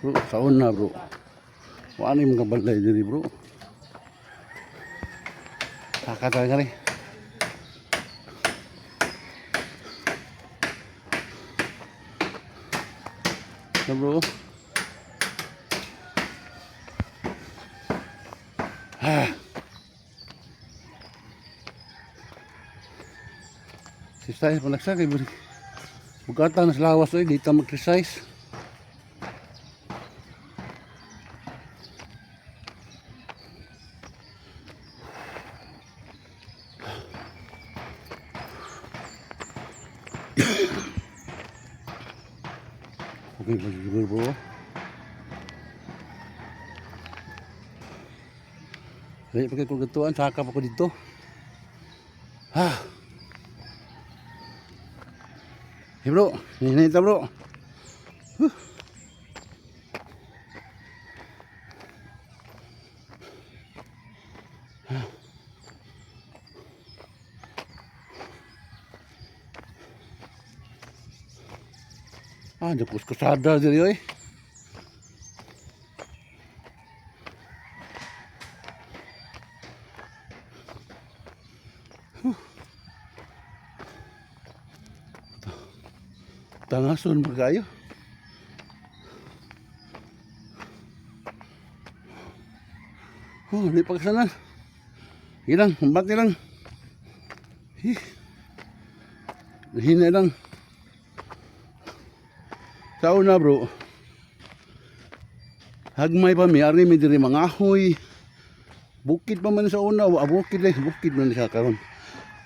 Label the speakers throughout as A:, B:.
A: Bro, saon na bro. Wala yung mga balay diri bro. Kakata ka rin. Na bro. Exercise malaksa kay bugatan na sa lawas oy, di ta mag-exercise. Okay, pag-ibig bro. Dahil pagkat ko gatuan, sakap ako dito. Hey bro, hinahita bro. Dapos kasada diri oy. Tangason magayo. Di pagsanan. Ilang, hambat nilang. Hina lang. Sa una bro, hagmay pa mi, ari mi diri mga ahoy. Bukid pa man sa una, bukid man siya karon.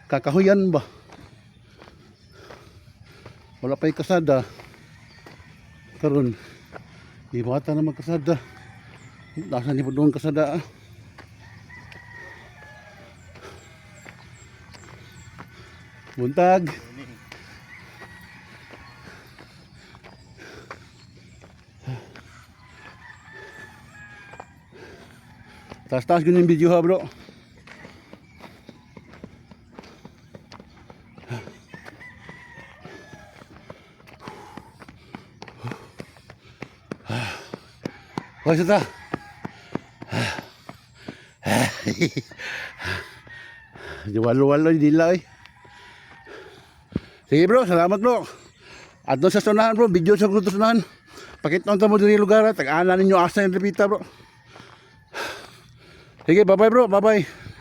A: Kakahuyan ba? Wala pa'y kasada. Karon, ibata na magkasada. Nasa ni po doon kasada. Buntag. Taas-taas ganyan yung video ha bro. Hoy sata. Walo-walo yung dila eh. Sige bro, salamat bro. At doon sa sunahan bro, video sa gruto sunahan. Pakita mo dito yung lugar ha. Tag-aanan ninyo asa yung repita bro. Sige, bye-bye bro, bye-bye.